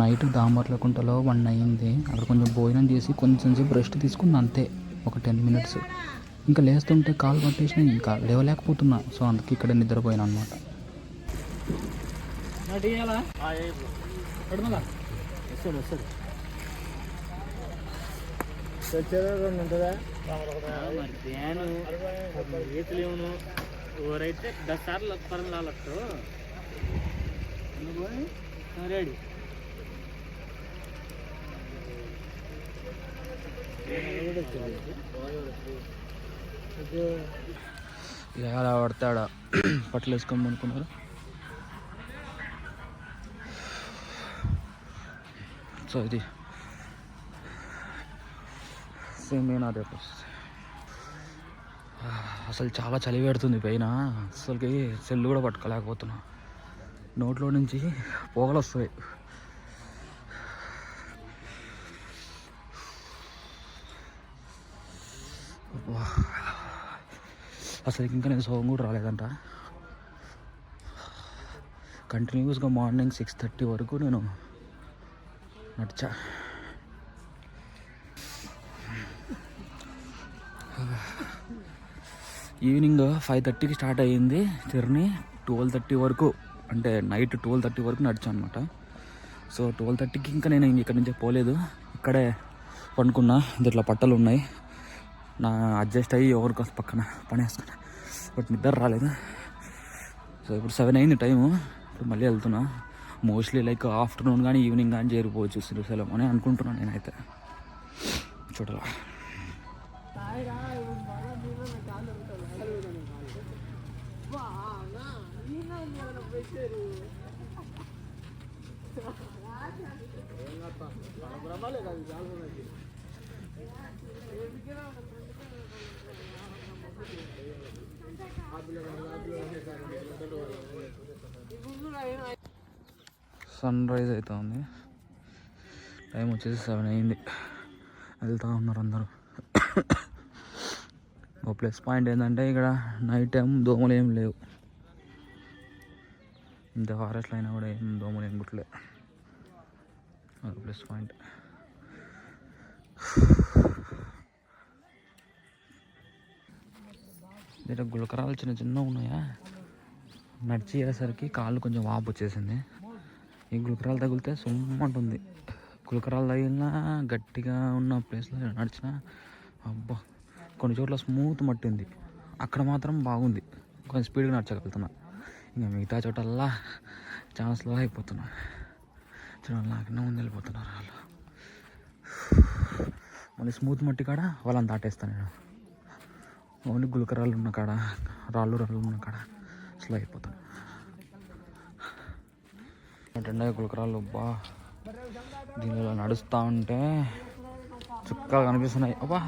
Night దామర్లకుంటలో 1 అయింది. అక్కడ కొంచెం భోజనం చేసి కొంచెం సేపు రెస్ట్ తీసుకుంది అంతే, ఒక 10 మినిట్స్. ఇంకా లేస్తుంటే కాలు పట్టేసిన, ఇంకా లేవలేకపోతున్నా. సో అందుకే ఇక్కడ నిద్రపోయాను అనమాట. ఓరైతే 10 సార్లు పరంలాలట్టు రెడీ ఎలా పడతాడా పట్టలు వేసుకోమని అనుకున్నారు. సో ఇది సేమ్ అదే పరిస్థితి. అసలు చాలా చలి పెడుతుంది పైన. అసలుకి సెల్ కూడా పట్టుకోలేకపోతున్నా. నోట్లో నుంచి పొగలు వస్తాయి. అసలు ఇంకా నేను సోగం కూడా రాలేదంట. కంటిన్యూస్గా మార్నింగ్ 6:30 వరకు నేను నడిచా. ఈవినింగ్ 5:30కి స్టార్ట్ అయ్యింది జర్నీ. 12:30 వరకు, అంటే నైట్ 12:30 వరకు నడిచాను అనమాట. సో 12:30కి ఇంకా నేను ఇక్కడి నుంచి పోలేదు, ఇక్కడే పండుకున్నా. ఇట్లా పట్టలు ఉన్నాయి, నా అడ్జస్ట్ అయ్యి ఎవరికి పక్కన పని వేసుకున్నా. బట్ నిద్ర రాలేదు. సో ఇప్పుడు 7 అయింది టైము. ఇప్పుడు మళ్ళీ వెళ్తున్నా. మోస్ట్లీ లైక్ ఆఫ్టర్నూన్ కానీ ఈవినింగ్ కానీ చేరిపోవచ్చు శ్రీశైలం అని అనుకుంటున్నాను నేనైతే. చూడాల. సన్ రైజ్ అవుతా ఉంది. టైం వచ్చేసి 7 అయింది. వెళ్తూ ఉన్నారు అందరూ. ఒక ప్లస్ పాయింట్ ఏంటంటే ఇక్కడ నైట్ టైం దోమలు ఏం లేవు. ఇంత ఫారెస్ట్లో అయినా కూడా ఏం దోమలు ఏం గుట్లేదు. ఒక ప్లస్ పాయింట్. ఇక్కడ గులకరాలు చిన్న చిన్న ఉన్నాయా, నడిచి అయ్యేసరికి కాళ్ళు కొంచెం వాపు వచ్చేసింది. ఈ గులకరాలు తగిలితే సుమ్మంటుంది. గులకరాలు తగిలినా గట్టిగా ఉన్న ప్లేస్లో నడిచిన అబ్బా, కొన్ని చోట్ల స్మూత్ మట్టి ఉంది, అక్కడ మాత్రం బాగుంది, కొంచెం స్పీడ్గా నడచగలుగుతున్నా. ఇంకా మిగతా చోటల్లా చాలా స్లో అయిపోతున్నా. చూడాలి, నాకన్నా ముందు వెళ్ళిపోతున్నారు వాళ్ళు. మళ్ళీ స్మూత్ మట్టి కాడ వాళ్ళని దాటేస్తాను నేను. ఓన్లీ గులకరాళ్ళు ఉన్న కాడ, రాళ్ళు ఉన్న కాడ స్లో అయిపోతాను. ఏంటంటే గులకరాళ్ళు బా, దీనిలో నడుస్తూ ఉంటే చుక్కగా కనిపిస్తున్నాయి. అబ్బా,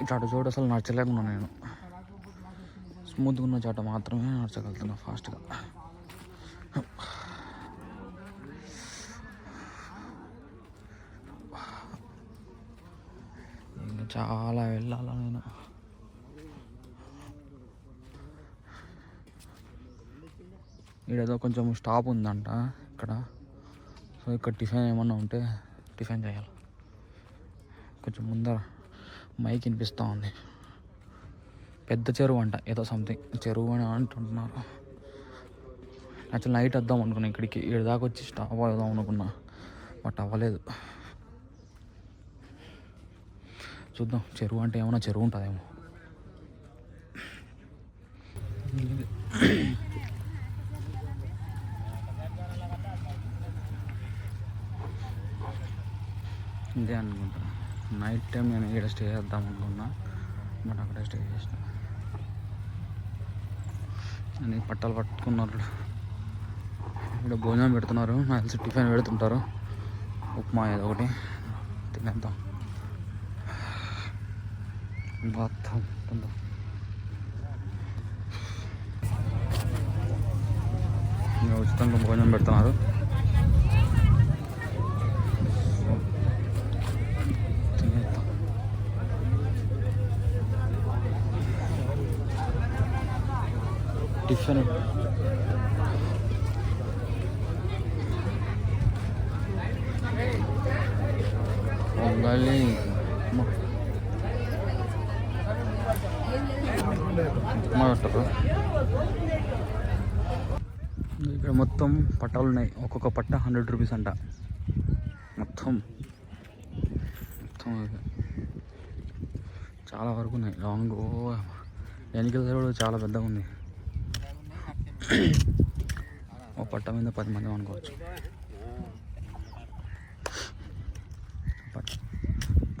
చాట చోటు అసలు నడచలేకున్నా నేను. స్మూత్గా ఉన్న చాట మాత్రమే నడచగలుగుతున్నా ఫాస్ట్గా. ఇంకా చాలా వెళ్ళాలా నేను. ఈడేదో కొంచెం స్టాప్ ఉందంట ఇక్కడ. సో ఇక్కడ టిఫిన్ ఏమన్నా ఉంటే టిఫిన్ చేయాలి. కొంచెం ముందర మైక్ వినిపిస్తూ ఉంది. పెద్ద చెరువు అంట, ఏదో సంథింగ్ చెరువు అని అంటుంటున్నారు. యాక్చువల్ నైట్ వద్దాం అనుకున్నా ఇక్కడికి, ఏడు దాకా వచ్చి స్టాప్ అవుదాం అనుకున్నా, బట్ అవ్వలేదు. చూద్దాం, చెరువు అంటే ఏమన్నా చెరువు ఉంటుందేమో. ఇదే అనుకుంటా. నైట్ టైం నేను ఇక్కడ స్టే చేద్దాం అనుకున్నా, బట్ అక్కడే స్టే చేసిన. అని పట్టాలు పట్టుకున్నారు. ఇక్కడ భోజనం పెడుతున్నారు, నాకు తెలిసి టిఫిన్ పెడుతుంటారు. ఉప్మా ఏదో ఒకటి తినేద్దాం. ఇంకా ఉచితంగా భోజనం పెడుతున్నారు. టిఫిన్ గాలి ఇక్కడ మొత్తం పట్టాలు ఉన్నాయి. ఒక్కొక్క పట్ట 100 రూపీస్ అంట. మొత్తం మొత్తం చాలా వరకు ఉన్నాయి. లాంగ్ ఎన్నికల కూడా చాలా పెద్దగా ఉంది. ఒక పట్ట మీద 10 మంది అనుకోవచ్చు.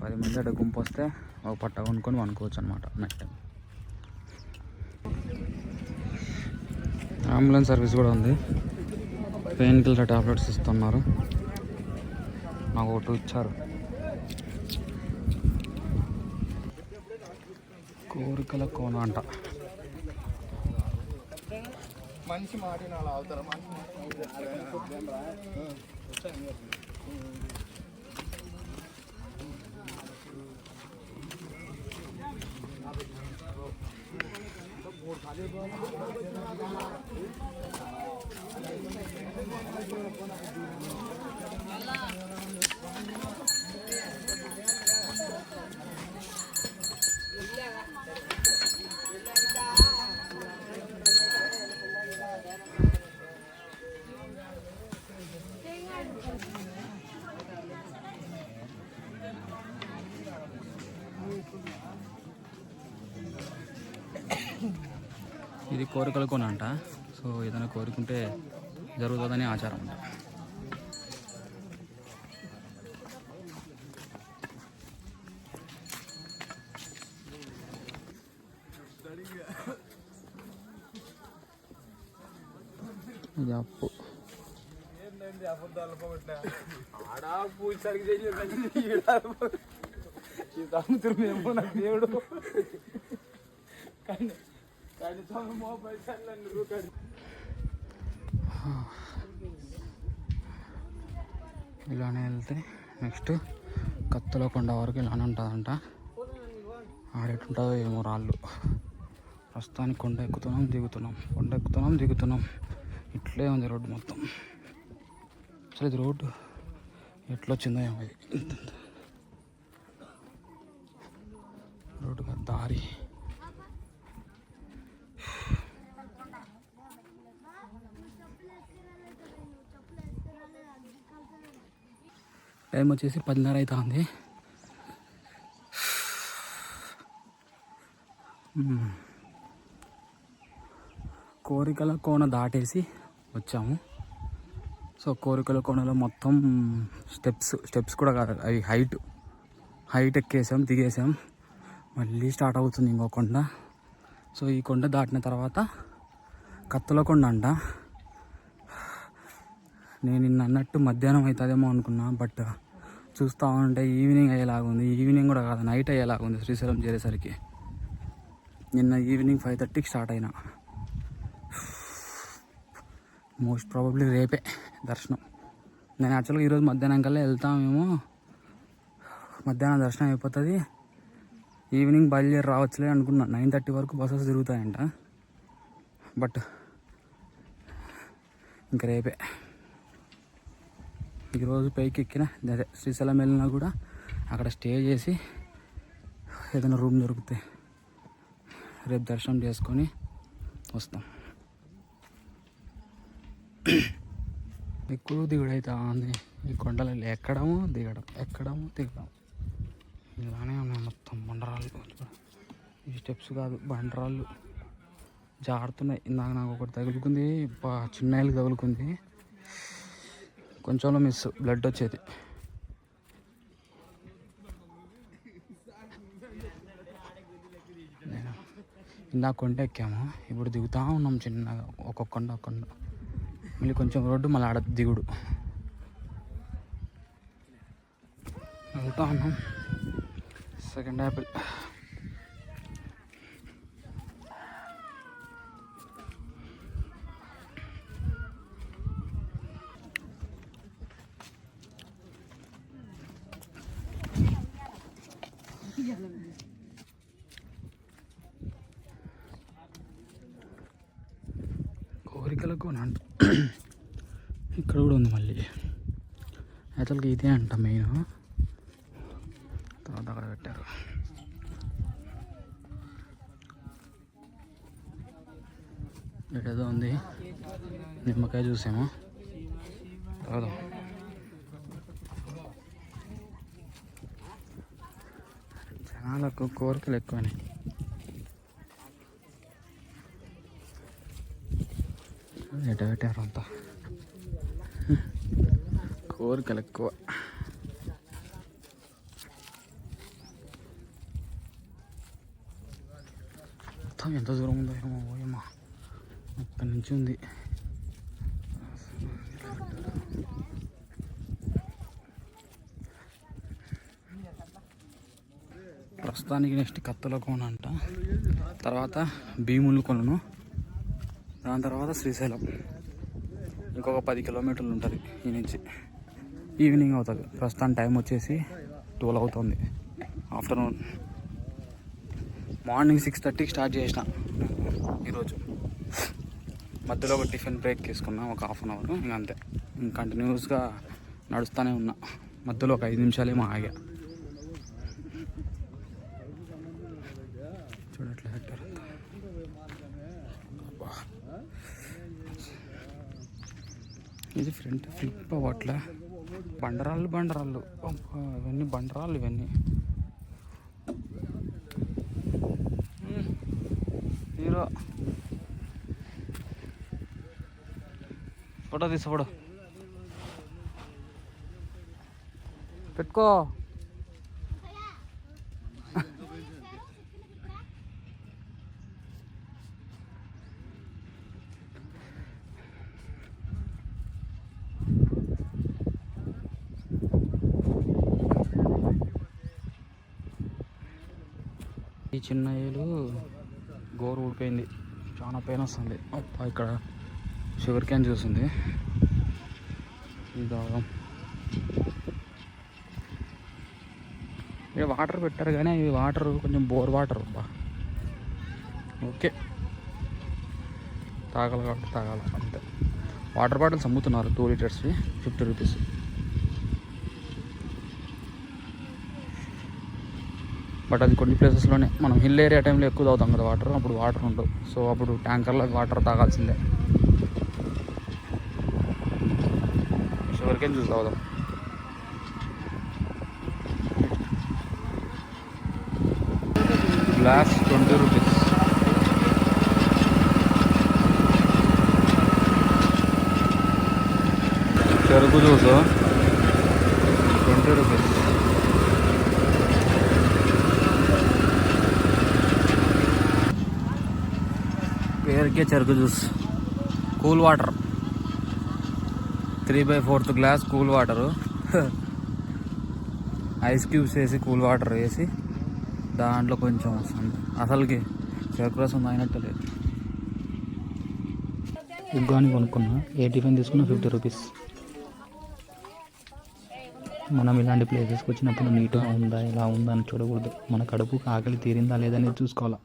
10 మంది అక్కడ గుంపు వస్తే ఒక పట్ట కొనుక్కొని అనుకోవచ్చు అనమాట. నైట్ టైం అంబులెన్స్ సర్వీస్ కూడా ఉంది. పెయిన్ కిల్లర్ టాబ్లెట్స్ ఇస్తున్నారు. నాకు ఒకటి ఇచ్చారు. కోరికల కోన అంట. మనిషి మాటినాలు అవుతారు. ఇది కోరికల కోన అంట. సో ఏదైనా కోరుకుంటే జరుగుతుందని ఆచారం అంట. ఇది అప్పు తాగుతున్నామో నాకు దేవుడు. ఇలానే వెళ్తే నెక్స్ట్ కత్తులకొండ వరకు ఇలానే ఉంటుందంట. ఆడేటుంటుందో ఏమో రాళ్ళు. ప్రస్తుతానికి కొండ ఎక్కుతున్నాం దిగుతున్నాం. ఇట్లే ఉంది రోడ్డు మొత్తం. అసలు ఇది రోడ్డు ఎట్లొచ్చిందో ఏమో. ఇది రోడ్డుగా దారి. టైం వచ్చేసి 10:30 అవుతుంది. కోరికల కోన దాటేసి వచ్చాము. సో కోరికల కోనలో మొత్తం స్టెప్స్ కూడా కాదు, అవి హైట్ ఎక్కేసాం, దిగేసాం. మళ్ళీ స్టార్ట్ అవుతుంది ఇంకో కొండ. సో ఈ కొండ దాటిన తర్వాత కత్తుల కొండ అంట. నేను నిన్న అన్నట్టు మధ్యాహ్నం అవుతుందేమో అనుకున్నా. బట్ చూస్తూ ఉంటే ఈవినింగ్ అయ్యేలాగుంది. ఈవినింగ్ కూడా కాదు, నైట్ అయ్యేలాగుంది శ్రీశైలం చేరేసరికి. నిన్న ఈవినింగ్ 5:30కి స్టార్ట్ అయినా. మోస్ట్ ప్రాబబ్లీ రేపే దర్శనం. నేను యాక్చువల్గా ఈరోజు మధ్యాహ్నం కల్లా వెళ్తామేమో. మధ్యాహ్నం దర్శనం అయిపోతుంది, ఈవినింగ్ బయలుదేరి రావచ్చులే అనుకున్నా. 9:30 వరకు బస్సెస్ తిరుగుతాయంట. బట్ ఇంక రేపే. ఈరోజు పైకి ఎక్కిన అదే శ్రీశైలం వెళ్ళినా కూడా అక్కడ స్టే చేసి ఏదైనా రూమ్ దొరికితే రేపు దర్శనం చేసుకొని వస్తాం. ఎక్కువ దిగుడు అవుతా ఉంది ఈ కొండలలో. ఎక్కడము దిగడం ఇలానే ఉన్నాయి మొత్తం. బండరాళ్ళు, ఈ స్టెప్స్ కాదు బండరాళ్ళు జారుతున్నాయి. ఇందాక నాకు ఒకటి తగులుకుంది, చిన్నాయిలకి తగులుకుంది. కొంచెంలో మిస్, బ్లడ్ వచ్చేది. ఇందాక కొండ ఎక్కాము, ఇప్పుడు దిగుతూ ఉన్నాం చిన్నగా. ఒక్కొక్క కొండ మళ్ళీ కొంచెం రోడ్డు, మళ్ళీ ఆడ దిగుడు. వెళ్తా ఉన్నాం. Second apple. కోరికలకు అంట. ఇక్కడ కూడా ఉంది మళ్ళీ. యాక్చువల్గా ఇదే అంట మెయిన్. తర్వాత అక్కడ పెట్టారు. ఏదో ఉంది, నిమ్మకాయ చూసాము. తాగుదాం. జనాలకు కోరికలు ఎక్కువని. ఎట పెట్టారు అంతా, కోరికలు ఎక్కువ. మొత్తం ఎంత దూరం ఉందో ఏమో, ఓయమ్మా అక్కడి నుంచి ఉంది. ప్రస్తుతానికి నెక్స్ట్ కత్తుల కోన అంట, తర్వాత భీములు కొలను, దాని తర్వాత శ్రీశైలం. ఇంకొక 10 కిలోమీటర్లు ఉంటుంది ఈ నుంచి. ఈవినింగ్ అవుతుంది. ప్రస్తుతం టైం వచ్చేసి 12 అవుతుంది ఆఫ్టర్నూన్. మార్నింగ్ 6:30కి స్టార్ట్ చేసిన ఈరోజు. మధ్యలో ఒక టిఫిన్ బ్రేక్ తీసుకున్నా, ఒక హాఫ్ అన్ అవర్. ఇంక అంతే, ఇంక కంటిన్యూస్గా నడుస్తూనే ఉన్నా. మధ్యలో ఒక 5 నిమిషాలేమో ఆగా. చూడట్లే హెక్టర్ ఇది ఫ్రంట్ ఫ్లిప్ అవ్వట్లే. బండరాళ్ళు ఇవన్నీ బండరాళ్ళు. ఇవన్నీ హీరో ఫోటో తీసుకో, పెట్టుకో. ఈ చిన్న ఏలు గోరు ఊడిపోయింది, చాలా పెయిన్ వస్తుంది. ఇక్కడ షుగర్ క్యాన్ చూస్తుంది. ఇది తాగం. ఇక్కడ వాటర్ పెట్టారు కానీ ఈ వాటర్ కొంచెం బోర్ వాటర్. ఓకే, తాగాలి కాబట్టి తాగాలి అంతే. వాటర్ బాటిల్స్ అమ్ముతున్నారు 2 లీటర్స్వి 50 రూపీస్. బట్ అది కొన్ని ప్లేసెస్లోనే. మనం హిల్ ఏరియా టైంలో ఎక్కువ తాగుతాం కదా వాటర్, అప్పుడు వాటర్ ఉండవు. సో అప్పుడు ట్యాంకర్లో వాటర్ తాగాల్సిందే. షుగర్ కేన్ జ్యూస్ తాగుదాం. Glass 20 rupees. చెరుకు జ్యూస్ 20 రూపీస్. పేరుకే చెరుకు juice. Cool water 3/4 glass cool water. Ice cubes వేసి కూల్ వాటర్ వేసి దాంట్లో కొంచెం వస్తుంది. అసలుకి చెరుకు రసం తాగినట్టు లేదు. ఉగ్గాని కొనుక్కున్నా, ఏ టిఫిన్ తీసుకున్నా 50 రూపీస్. మనం ఇలాంటి ప్లేసెస్కి వచ్చినప్పుడు నీట్గా ఉందా, ఇలా ఉందా అని చూడకూడదు. మన కడుపుకి ఆకలి తీరిందా లేదనేది చూసుకోవాలా.